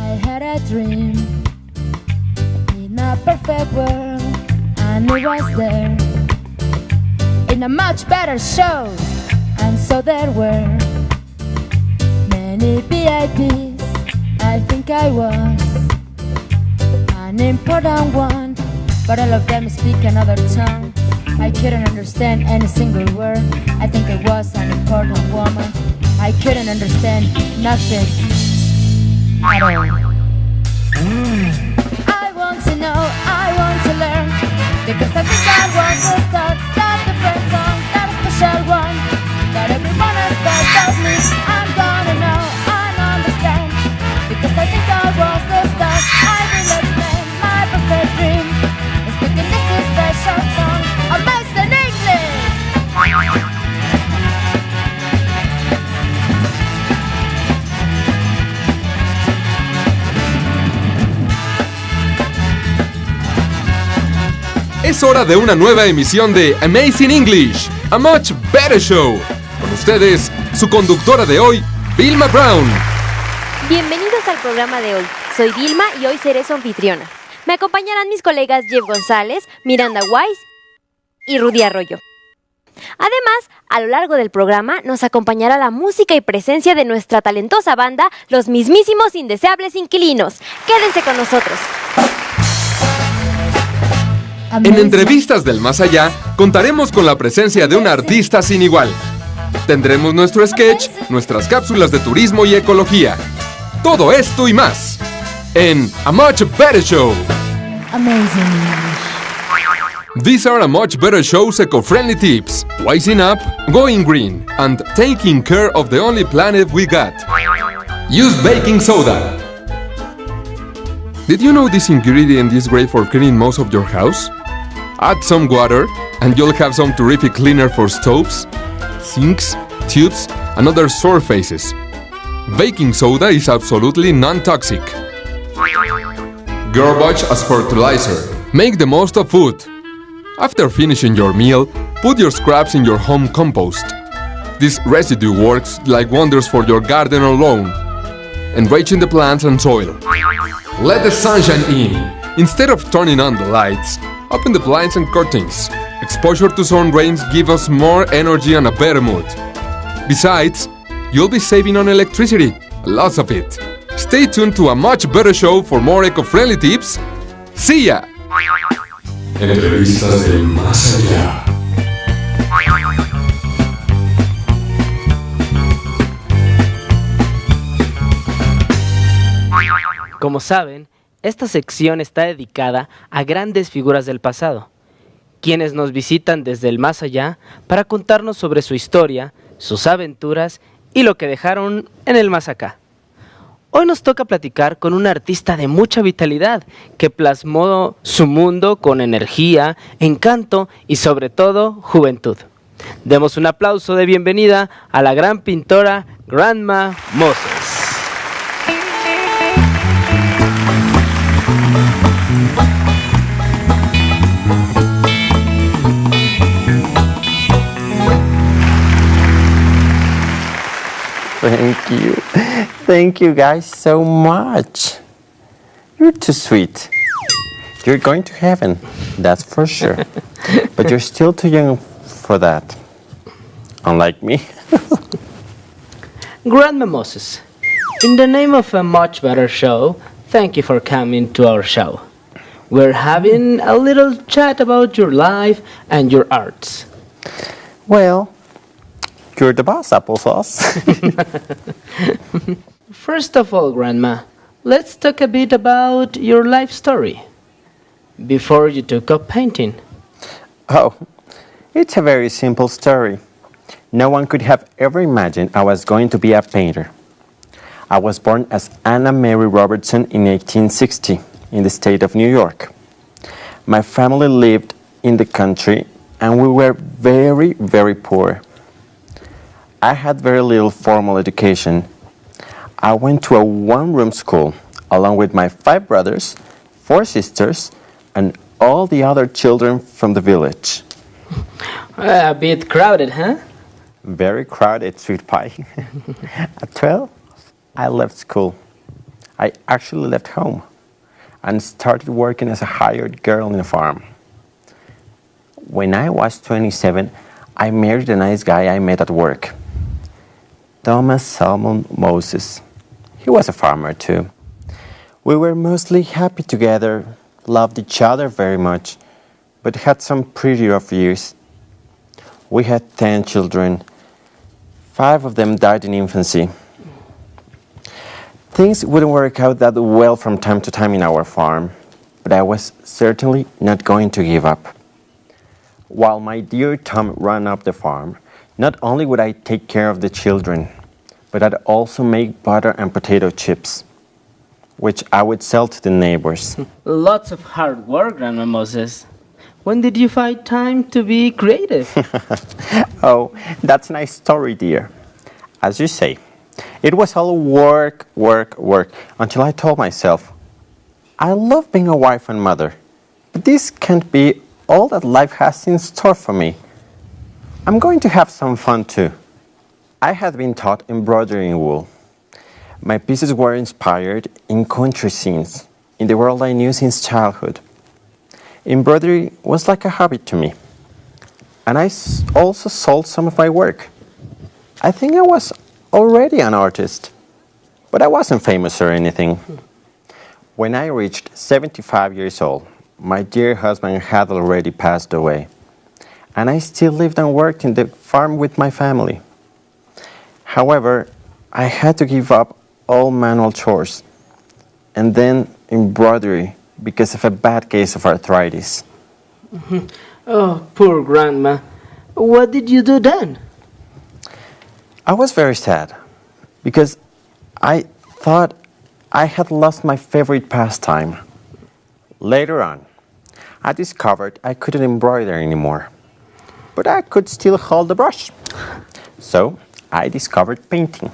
I had a dream in a perfect world, and it was there in a much better show. And so there were many VIPs. I think I was an important one, but all of them speak another tongue. I couldn't understand any single word. I think I was an important woman. I couldn't understand nothing at all. I want to know, I want to learn, because I think I was the start, that different song, that special one, that everyone expects of me. I'm gonna know and understand, because I think I was the start. I believe in my perfect dream, speaking this special song, amazing English. Es hora de una nueva emisión de Amazing English, a much better show. Con ustedes, su conductora de hoy, Vilma Brown. Bienvenidos al programa de hoy. Soy Vilma y hoy seré su anfitriona. Me acompañarán mis colegas Jeff González, Miranda Wise y Rudy Arroyo. Además, a lo largo del programa nos acompañará la música y presencia de nuestra talentosa banda, los mismísimos indeseables inquilinos. Quédense con nosotros. En Entrevistas del Más Allá, contaremos con la presencia de un artista sin igual. Tendremos nuestro sketch, nuestras cápsulas de turismo y ecología. Todo esto y más en A Much Better Show. Amazing. These are A Much Better Show's eco-friendly tips: wising up, going green, and taking care of the only planet we got. Use baking soda. Did you know this ingredient is great for cleaning most of your house? Add some water, and you'll have some terrific cleaner for stoves, sinks, tubes, and other surfaces. Baking soda is absolutely non-toxic. Garbage as fertilizer. Make the most of food. After finishing your meal, put your scraps in your home compost. This residue works like wonders for your garden or lawn, enriching the plants and soil. Let the sunshine in. Instead of turning on the lights, open the blinds and curtains. Exposure to sun rays give us more energy and a better mood. Besides, you'll be saving on electricity, lots of it. Stay tuned to A Much Better Show for more eco-friendly tips. See ya! Entrevistas del Más Allá. Como saben, esta sección está dedicada a grandes figuras del pasado, quienes nos visitan desde el más allá para contarnos sobre su historia, sus aventuras y lo que dejaron en el más acá. Hoy nos toca platicar con un artista de mucha vitalidad que plasmó su mundo con energía, encanto y sobre todo juventud. Demos un aplauso de bienvenida a la gran pintora Grandma Moses. Thank you. Thank you guys so much. You're too sweet. You're going to heaven, that's for sure. But you're still too young for that. Unlike me. Grandma Moses, in the name of A Much Better Show, thank you for coming to our show. We're having a little chat about your life and your arts. Well, you're the boss, applesauce. First of all, Grandma, let's talk a bit about your life story. Before you took up painting. Oh, it's a very simple story. No one could have ever imagined I was going to be a painter. I was born as Anna Mary Robertson in 1860 in the state of New York. My family lived in the country and we were very, very poor. I had very little formal education. I went to a one-room school along with my 5 brothers, 4 sisters, and all the other children from the village. A bit crowded, huh? Very crowded, sweet pie. At 12, I left school. I actually left home and started working as a hired girl in a farm. When I was 27, I married a nice guy I met at work, Thomas Salmon Moses. He was a farmer too. We were mostly happy together, loved each other very much, but had some pretty rough years. We had 10 children. 5 of them died in infancy. Things wouldn't work out that well from time to time in our farm, but I was certainly not going to give up. While my dear Tom ran up the farm, not only would I take care of the children, but I'd also make butter and potato chips, which I would sell to the neighbors. Lots of hard work, Grandma Moses. When did you find time to be creative? Oh, that's a nice story, dear. As you say, it was all work, work, work, until I told myself, I love being a wife and mother, but this can't be all that life has in store for me. I'm going to have some fun too. I had been taught embroidery in wool. My pieces were inspired in country scenes, in the world I knew since childhood. Embroidery was like a hobby to me, and I also sold some of my work. I think I was already an artist, but I wasn't famous or anything. When I reached 75 years old, my dear husband had already passed away, and I still lived and worked in the farm with my family. However, I had to give up all manual chores, and then embroidery because of a bad case of arthritis. Oh, poor Grandma. What did you do then? I was very sad because I thought I had lost my favorite pastime. Later on, I discovered I couldn't embroider anymore, but I could still hold the brush. So I discovered painting.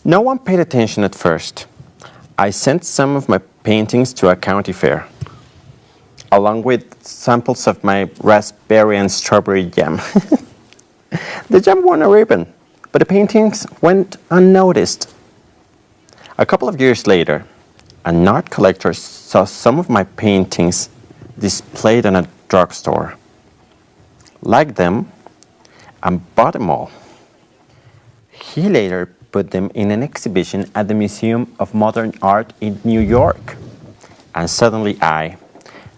No one paid attention at first. I sent some of my paintings to a county fair, along with samples of my raspberry and strawberry jam. The jam won a ribbon, but the paintings went unnoticed. A couple of years later, an art collector saw some of my paintings displayed in a drugstore, liked them, and bought them all. He later put them in an exhibition at the Museum of Modern Art in New York. And suddenly I,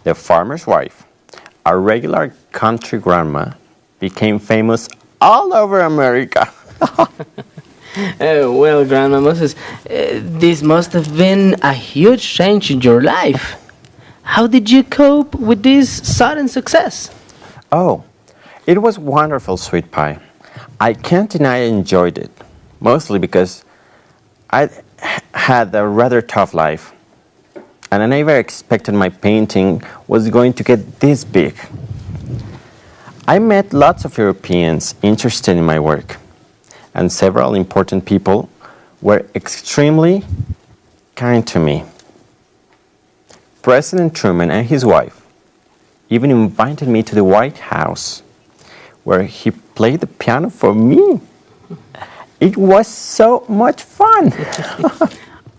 the farmer's wife, a regular country grandma, became famous all over America. Well, Grandma Moses, this must have been a huge change in your life. How did you cope with this sudden success? Oh, it was wonderful, sweet pie. I can't deny I enjoyed it, mostly because I had a rather tough life, and I never expected my painting was going to get this big. I met lots of Europeans interested in my work, and several important people were extremely kind to me. President Truman and his wife even invited me to the White House, where he played the piano for me. It was so much fun.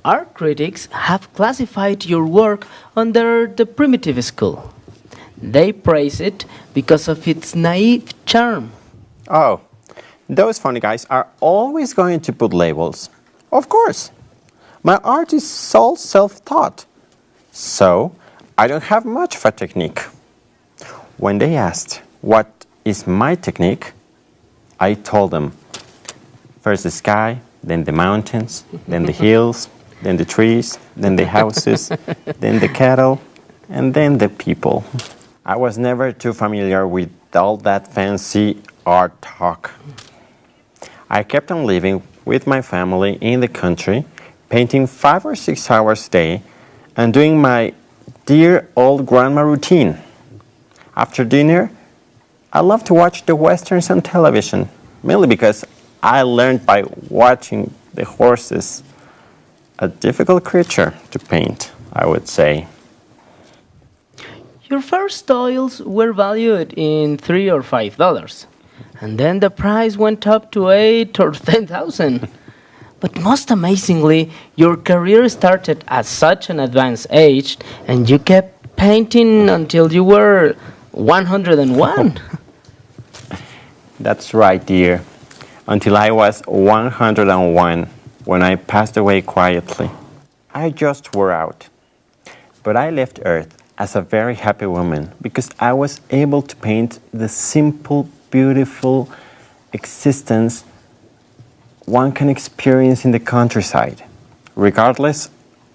Art critics have classified your work under the primitive school. They praise it because of its naive charm. Oh, those funny guys are always going to put labels. Of course. My art is all self-taught, so I don't have much of a technique. When they asked what is my technique, I told them, first the sky, then the mountains, then the hills, then the trees, then the houses, then the cattle, and then the people. I was never too familiar with all that fancy art talk. I kept on living with my family in the country, painting 5 or 6 hours a day, and doing my dear old grandma routine. After dinner, I love to watch the westerns on television, mainly because I learned by watching the horses. A difficult creature to paint, I would say. Your first oils were valued in $3 or $5, and then the price went up to $8,000 or $10,000. But most amazingly, your career started at such an advanced age and you kept painting until you were 101. That's right, dear. Until I was 101, when I passed away quietly. I just wore out. But I left Earth as a very happy woman because I was able to paint the simple, beautiful existence one can experience in the countryside, regardless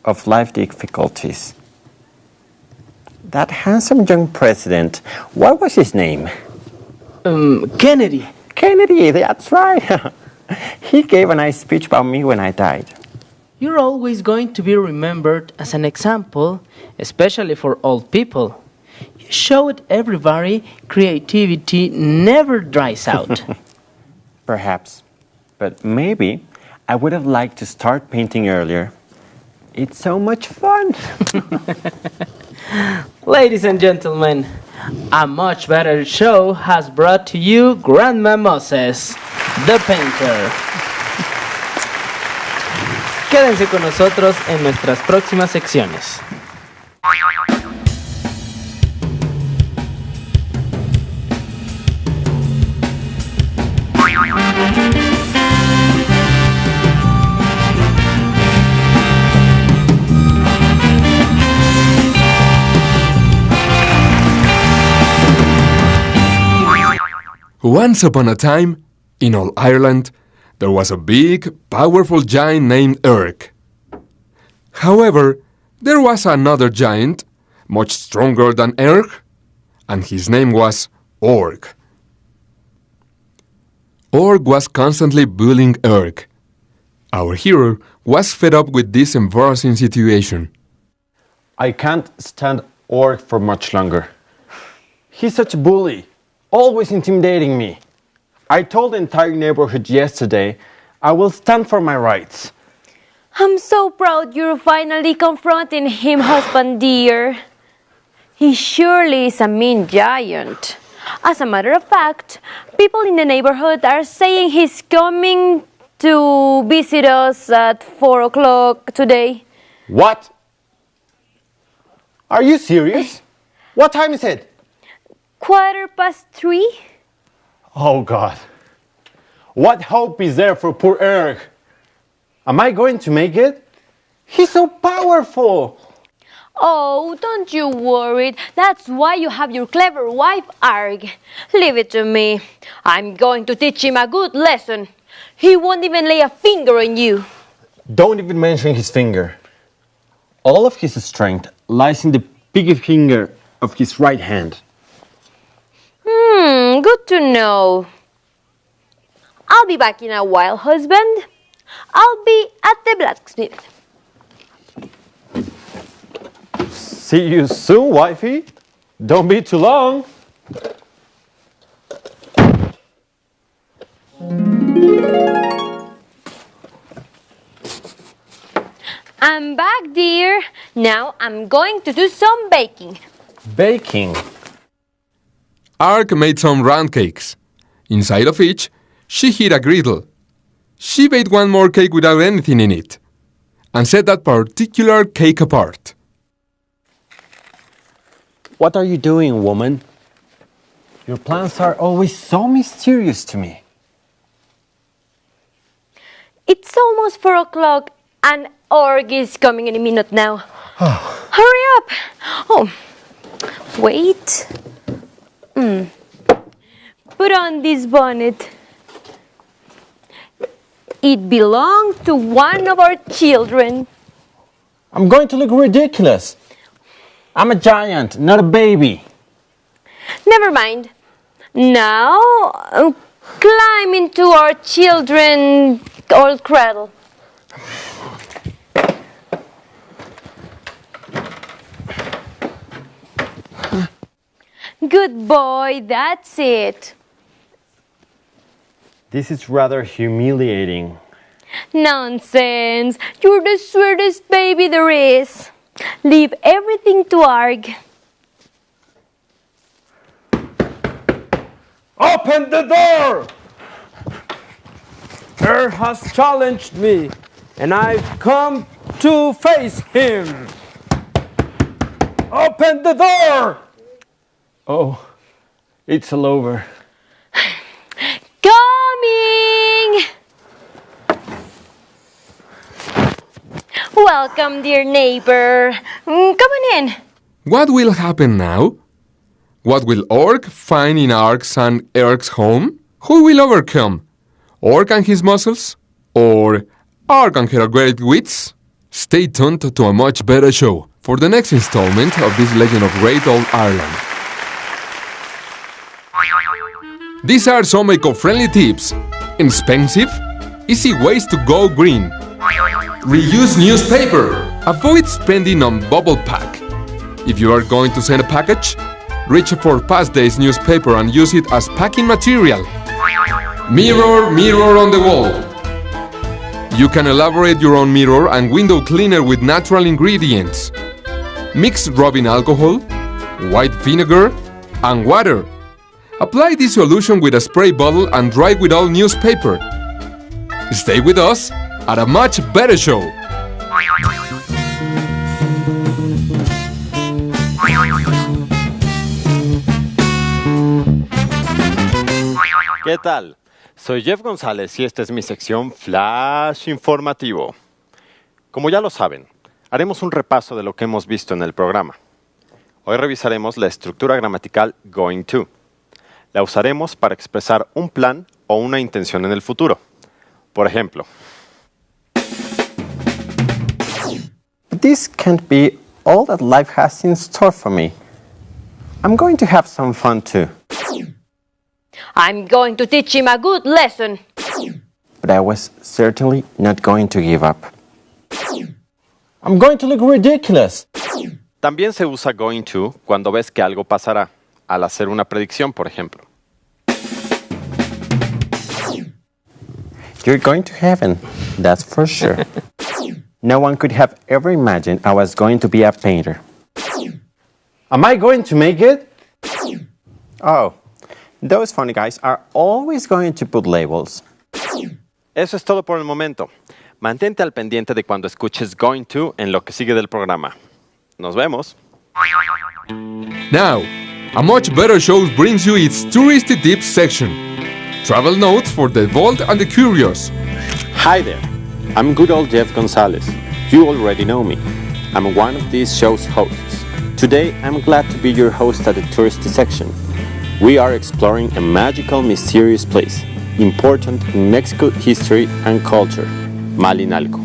of life difficulties. That handsome young president, what was his name? Kennedy. Kennedy, that's right. He gave a nice speech about me when I died. You're always going to be remembered as an example, especially for old people. You showed everybody creativity never dries out. Perhaps. But maybe I would have liked to start painting earlier. It's so much fun. Ladies and gentlemen, a much better show has brought to you Grandma Moses, the painter. Quédense con nosotros en nuestras próximas secciones. Once upon a time, in old Ireland, there was a big, powerful giant named Eric. However, there was another giant, much stronger than Eric, and his name was Org. Org was constantly bullying Eric. Our hero was fed up with this embarrassing situation. I can't stand Org for much longer. He's such a bully, always intimidating me. I told the entire neighborhood yesterday I will stand for my rights. I'm so proud you're finally confronting him, husband dear. He surely is a mean giant. As a matter of fact, people in the neighborhood are saying he's coming to visit us at 4 o'clock today. What? Are you serious? What time is it? 3:15. Oh God. What hope is there for poor Eric? Am I going to make it? He's so powerful. Oh, don't you worry. That's why you have your clever wife, Arg. Leave it to me. I'm going to teach him a good lesson. He won't even lay a finger on you. Don't even mention his finger. All of his strength lies in the pinky finger of his right hand. Good to know. I'll be back in a while, husband. I'll be at the blacksmith. See you soon, wifey. Don't be too long. I'm back, dear. Now I'm going to do some baking. Baking. Ark made some round cakes. Inside of each, she hid a griddle. She baked one more cake without anything in it, and set that particular cake apart. What are you doing, woman? Your plans are always so mysterious to me. It's almost 4 o'clock and Org is coming in a minute now. Hurry up! Oh, wait. Put on this bonnet. It belonged to one of our children. I'm going to look ridiculous. I'm a giant, not a baby. Never mind. Now, climb into our children's old cradle. Good boy, that's it. This is rather humiliating. Nonsense. You're the sweetest baby there is. Leave everything to Arg. Open the door! Earth has challenged me, and I've come to face him. Open the door! Oh, it's all over. Coming! Welcome, dear neighbor. Come on in. What will happen now? What will Orc find in Ark's and Eric's home? Who will overcome? Orc and his muscles? Or Ark and her great wits? Stay tuned to a much better show for the next installment of this legend of great old Ireland. These are some eco-friendly tips. Inexpensive, easy ways to go green. Reuse newspaper. Avoid spending on bubble pack. If you are going to send a package, reach for past days newspaper and use it as packing material. Mirror, mirror on the wall. You can elaborate your own mirror and window cleaner with natural ingredients. Mix rubbing alcohol, white vinegar, and water. Apply this solution with a spray bottle and dry with all newspaper. Stay with us at a much better show. ¿Qué tal? Soy Jeff González y esta es mi sección Flash Informativo. Como ya lo saben, haremos un repaso de lo que hemos visto en el programa. Hoy revisaremos la estructura gramatical going to. La usaremos para expresar un plan o una intención en el futuro. Por ejemplo, this can't be all that life has in store for me. I'm going to have some fun too. I'm going to teach him a good lesson. But I was certainly not going to give up. I'm going to look ridiculous. También se usa going to cuando ves que algo pasará, al hacer una predicción, por ejemplo. You're going to heaven, that's for sure. No one could have ever imagined I was going to be a painter. Am I going to make it? Oh, those funny guys are always going to put labels. Eso es todo por el momento. Mantente al pendiente de cuando escuches going to en lo que sigue del programa. Nos vemos. Now, a much better show brings you its touristy tips section. Travel notes for the bold and the curious. Hi there, I'm good old Jeff González. You already know me. I'm one of these show's hosts. Today, I'm glad to be your host at the touristy section. We are exploring a magical, mysterious place, important in Mexico history and culture, Malinalco.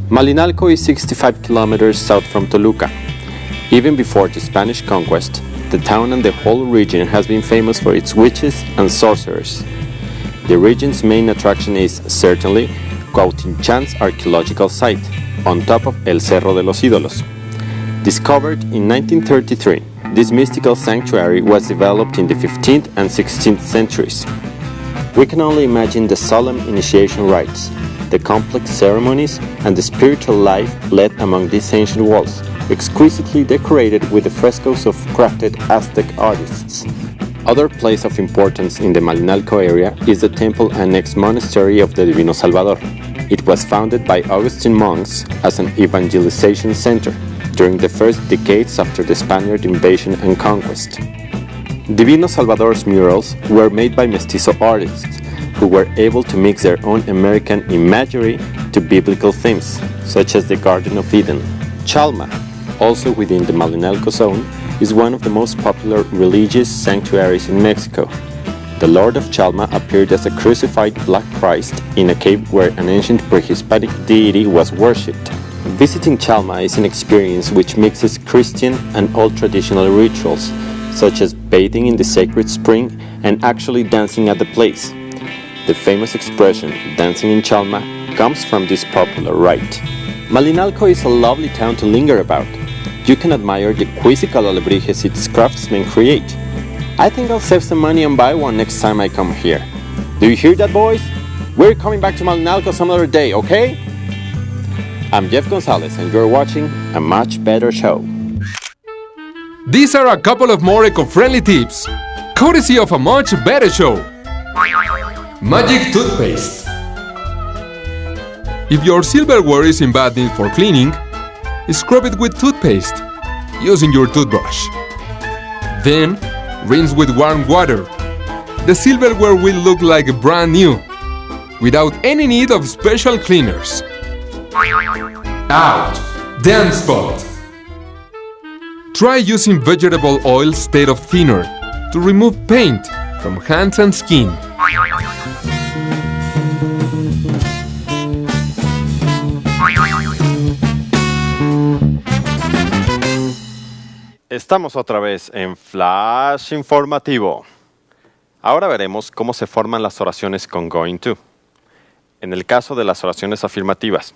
Malinalco is 65 kilometers south from Toluca. Even before the Spanish conquest, the town and the whole region has been famous for its witches and sorcerers. The region's main attraction is, certainly, Cuautinchan's archaeological site, on top of El Cerro de los Ídolos. Discovered in 1933, this mystical sanctuary was developed in the 15th and 16th centuries. We can only imagine the solemn initiation rites, the complex ceremonies, and the spiritual life led among these ancient walls, exquisitely decorated with the frescoes of crafted Aztec artists. Other place of importance in the Malinalco area is the temple annexed monastery of the Divino Salvador. It was founded by Augustine monks as an evangelization center during the first decades after the Spaniard invasion and conquest. Divino Salvador's murals were made by mestizo artists who were able to mix their own American imagery to biblical themes, such as the Garden of Eden. Chalma, also within the Malinalco zone, is one of the most popular religious sanctuaries in Mexico. The Lord of Chalma appeared as a crucified black Christ in a cave where an ancient pre-Hispanic deity was worshipped. Visiting Chalma is an experience which mixes Christian and old traditional rituals, such as bathing in the sacred spring and actually dancing at the place. The famous expression, dancing in Chalma, comes from this popular rite. Malinalco is a lovely town to linger about. You can admire the quizzical alebrijes its craftsmen create. I think I'll save some money and buy one next time I come here. Do you hear that, boys? We're coming back to Malinalco some other day, okay? I'm Jeff González and you're watching A Much Better Show. These are a couple of more eco-friendly tips, courtesy of A Much Better Show. Magic toothpaste. If your silverware is in bad need for cleaning, scrub it with toothpaste, using your toothbrush. Then, rinse with warm water. The silverware will look like brand new, without any need of special cleaners. Out! Damp spot! Try using vegetable oil instead of thinner to remove paint from hands and skin. Estamos otra vez en Flash Informativo. Ahora veremos cómo se forman las oraciones con going to. En el caso de las oraciones afirmativas,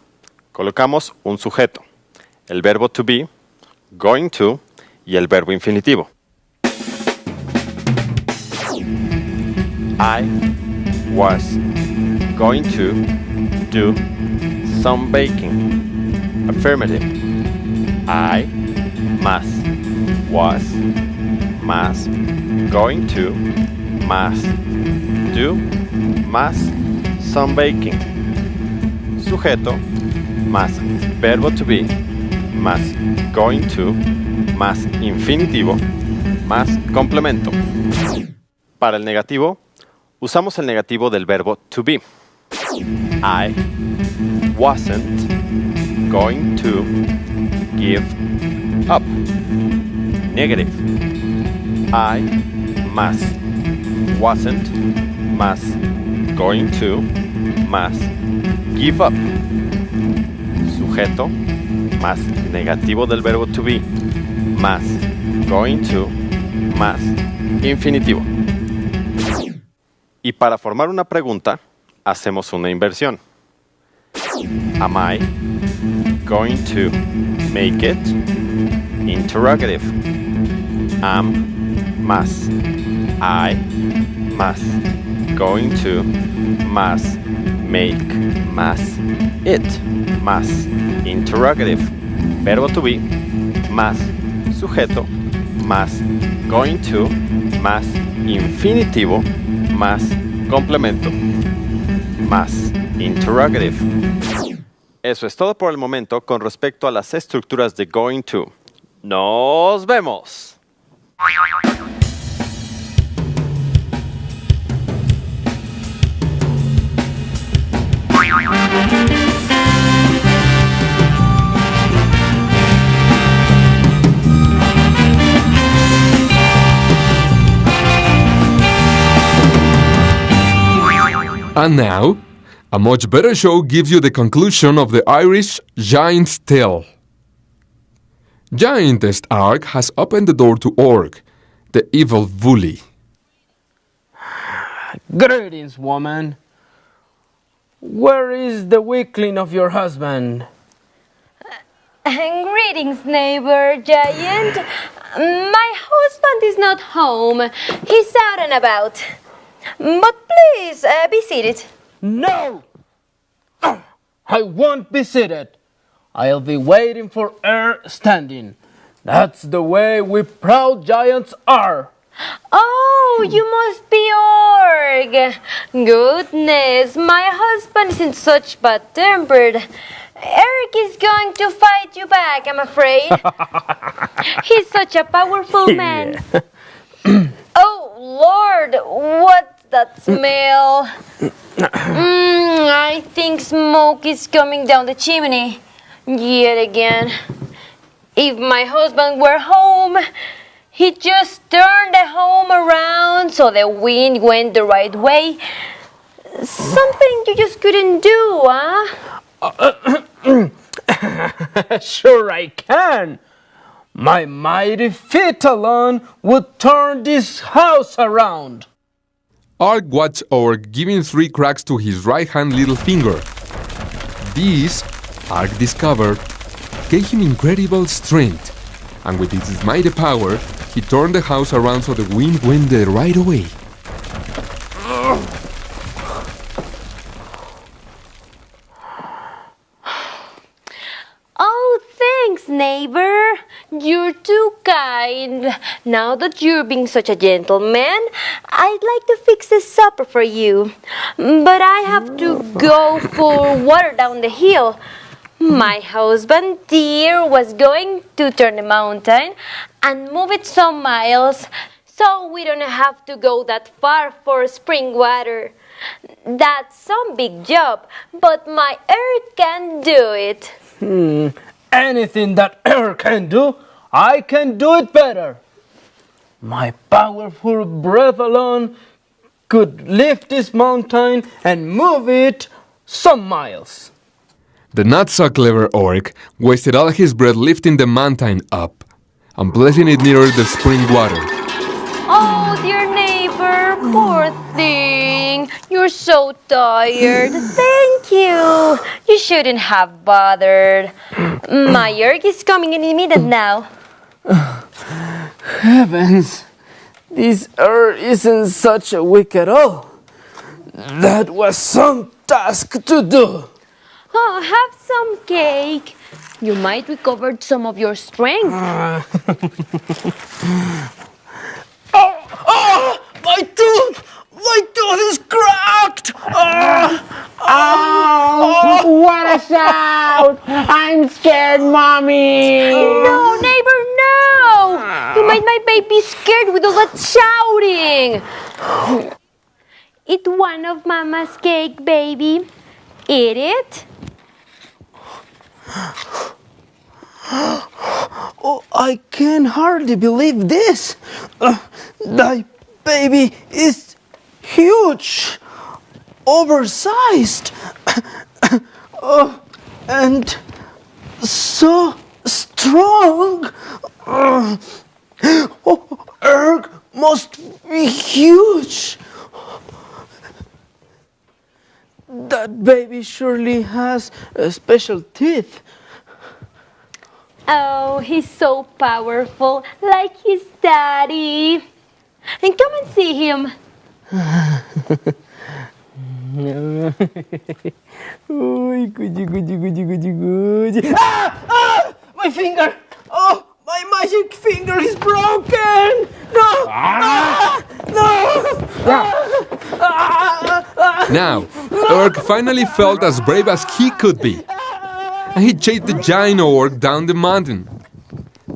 colocamos un sujeto, el verbo to be, going to y el verbo infinitivo. I was going to do some baking. Affirmative. I must, was, must, going to, must, do, must, some baking. Sujeto, must, verbo to be, must, going to, must, infinitivo, must, complemento. Para el negativo, usamos el negativo del verbo to be. I wasn't going to give up. Negative. I must, wasn't, must, going to, must, give up. Sujeto, más negativo del verbo to be, más going to, más infinitivo. Y para formar una pregunta, hacemos una inversión. Am I going to make it? Interrogative. Am, must, I, must, going to, must, make, must, it, must, interrogative. Verbo to be, must, sujeto, must, going to, must, infinitivo, must, complemento, must, interrogative. Eso es todo por el momento con respecto a las estructuras de going to. ¡Nos vemos! And now, a much better show gives you the conclusion of the Irish Giant's Tale. Giantess Arg has opened the door to Org, the evil bully. Greetings, woman. Where is the weakling of your husband? Greetings, neighbor giant. My husband is not home. He's out and about. But please, be seated. No! I won't be seated. I'll be waiting for her standing. That's the way we proud giants are. Oh, you must be Org. Goodness, my husband isn't such bad-tempered. Eric is going to fight you back, I'm afraid. He's such a powerful man. Oh, Lord, what's that smell? I think smoke is coming down the chimney. Yet again. If my husband were home, he'd just turn the home around so the wind went the right way. Something you just couldn't do, huh? Sure I can. My mighty feet alone would turn this house around. Arg watched Org giving 3 cracks to his right-hand little finger. These, Arg discovered, gave him incredible strength, and with his mighty power, he turned the house around so the wind went the right way. Oh, thanks, neighbor. You're too kind. Now that you're being such a gentleman, I'd like to fix the supper for you. But I have to go for water down the hill. My husband, dear, was going to turn the mountain and move it some miles, so we don't have to go that far for spring water. That's some big job, but my earth can do it. Anything that air can do, I can do it better. My powerful breath alone could lift this mountain and move it some miles. The not-so-clever orc wasted all his breath lifting the mountain up and placing it near the spring water. Oh, dear neighbor, poor thing. You're so tired. Thank you. You shouldn't have bothered. My erg is coming any minute now. Heavens, this earth isn't such a week at all. That was some task to do. Oh, have some cake. You might recover some of your strength. Oh, my tooth! My tooth is cracked! What a shout! I'm scared, Mommy! No, neighbor, no! You made my baby scared with all that shouting. Eat one of Mama's cake, baby. Eat it. Oh, I can hardly believe this. Thy baby is huge, oversized, and so strong. Erg must be huge. That baby surely has special teeth. Oh, he's so powerful, like his daddy. And come and see him. My finger! Oh, my magic finger is broken! No! Now, Orc finally felt as brave as he could be. And he chased the giant orc down the mountain.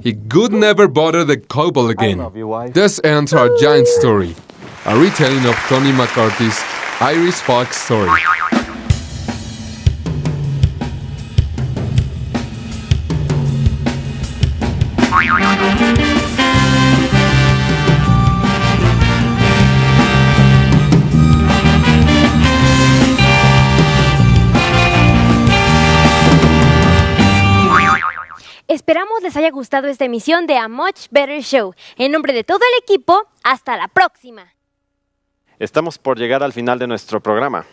He could never bother the kobold again. This ends our giant story, a retelling of Tony McCarthy's Irish folk story. Esperamos les haya gustado esta emisión de A Much Better Show. En nombre de todo el equipo, hasta la próxima. Estamos por llegar al final de nuestro programa.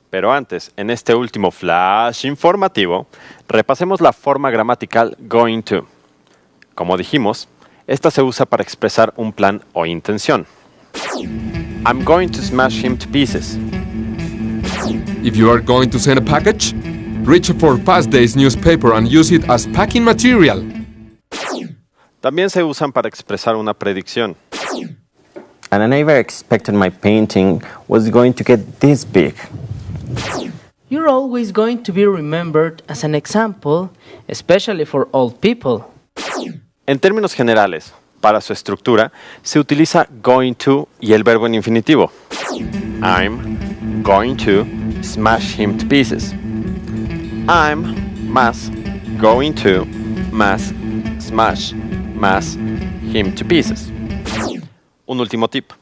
Pero antes, en este último flash informativo, repasemos la forma gramatical going to. Como dijimos, esta se usa para expresar un plan o intención. I'm going to smash him to pieces. If you are going to send a package, reach for past day's newspaper and use it as packing material. También se usan para expresar una predicción. And I never expected my painting was going to get this big. You're always going to be remembered as an example, especially for old people. En términos generales, para su estructura, se utiliza going to y el verbo en infinitivo. I'm going to smash him to pieces. I'm más going to más smash más him to pieces. Un último tip.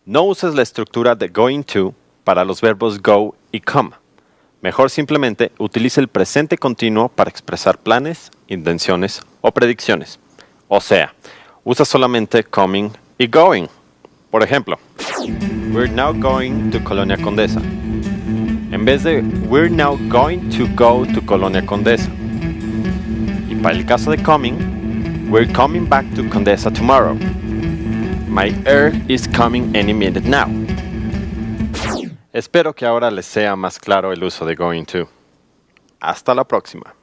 No uses la estructura de going to para los verbos go y come. Mejor simplemente utilice el presente continuo para expresar planes, intenciones o predicciones. O sea, usa solamente coming y going. Por ejemplo, we're now going to Colonia Condesa. En vez de we're now going to go to Colonia Condesa. Y para el caso de coming, we're coming back to Condesa tomorrow. My air is coming any minute now. Espero que ahora les sea más claro el uso de going to. Hasta la próxima.